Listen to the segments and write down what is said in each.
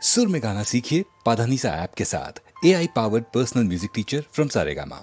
सुर में गाना सीखिए पाधानीसा ऐप के साथ। AI powered personal music teacher from Saregama.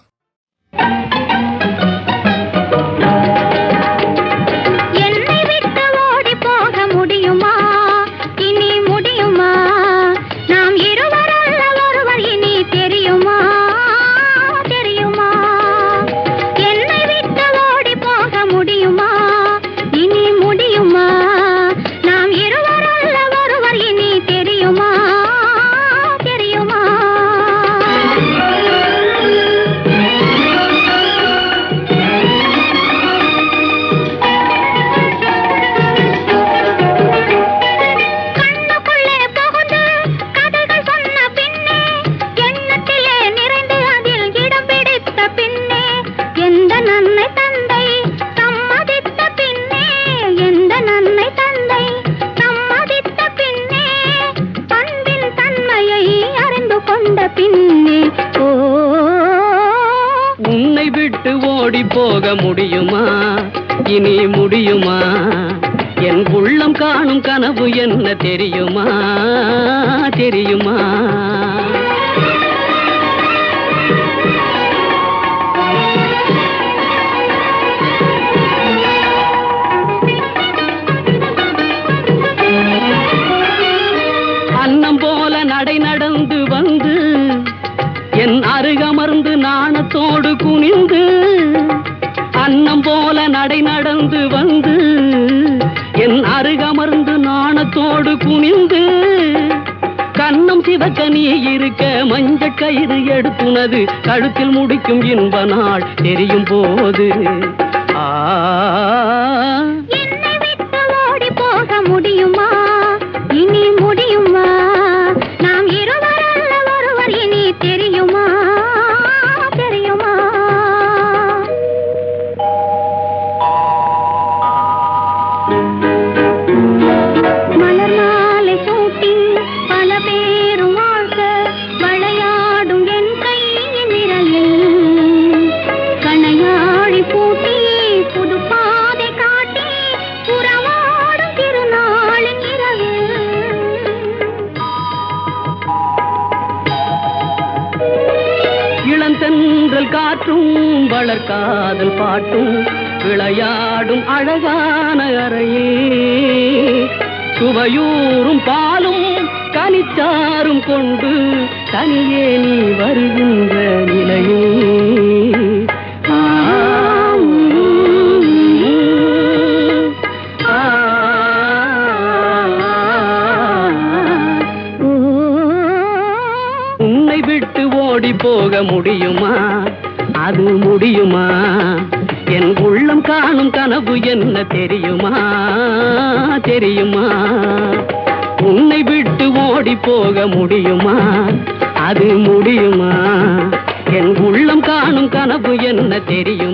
உன்னை விட்டு ஓடி போக முடியுமா? இனி முடியுமா? என் உள்ளம் காணும் கனவு என்ன தெரியுமா? தெரியுமா? அன்னம் போல நடை நடந்து வந்து என் அருகமர்ந்து நாணத்தோடு குனிந்து, அன்னம் போல நடை நடந்து வந்து என் அருகமர்ந்து நாணத்தோடு குனிந்து, கண்ணம் சிவக்க நீ இருக்க மஞ்சள் கயிறு எடுத்துனது கழுத்தில் முடிக்கும் இன்ப நாள் தெரியும் போது என்னை விட்டு ஓடி போக முடியுமா? இனி முடியுமா? நாம் இருவர் அல்ல ஒருவர் இனி தெரியுமா? தெரியுமா? மலர் மாலை சூட்டி பல பேரும் வாழ்க்க விளையாடும் என் கையின் விரலில் கணையாழி பூட்டி புது பாதை காட்டி புறவாடும் திருநாளின் இரவு. இளந்தென்றல் காற்றும் வளர்காதல் பாட்டும் விளையாடும் அழகான அறையில் சுவையூறும் பாலும் கனிச்சாரும் கொண்டு தனியே நீ வருகின்ற நிலையில் உன்னை விட்டு ஓடி போக முடியுமா? அது முடியுமா? என் உள்ளம் காணும் கனவு என்ன தெரியுமா? தெரியுமா? உன்னை விட்டு ஓடி போக முடியுமா? அது முடியுமா? என் உள்ளம் காணும் கனவு என்ன தெரியுமா?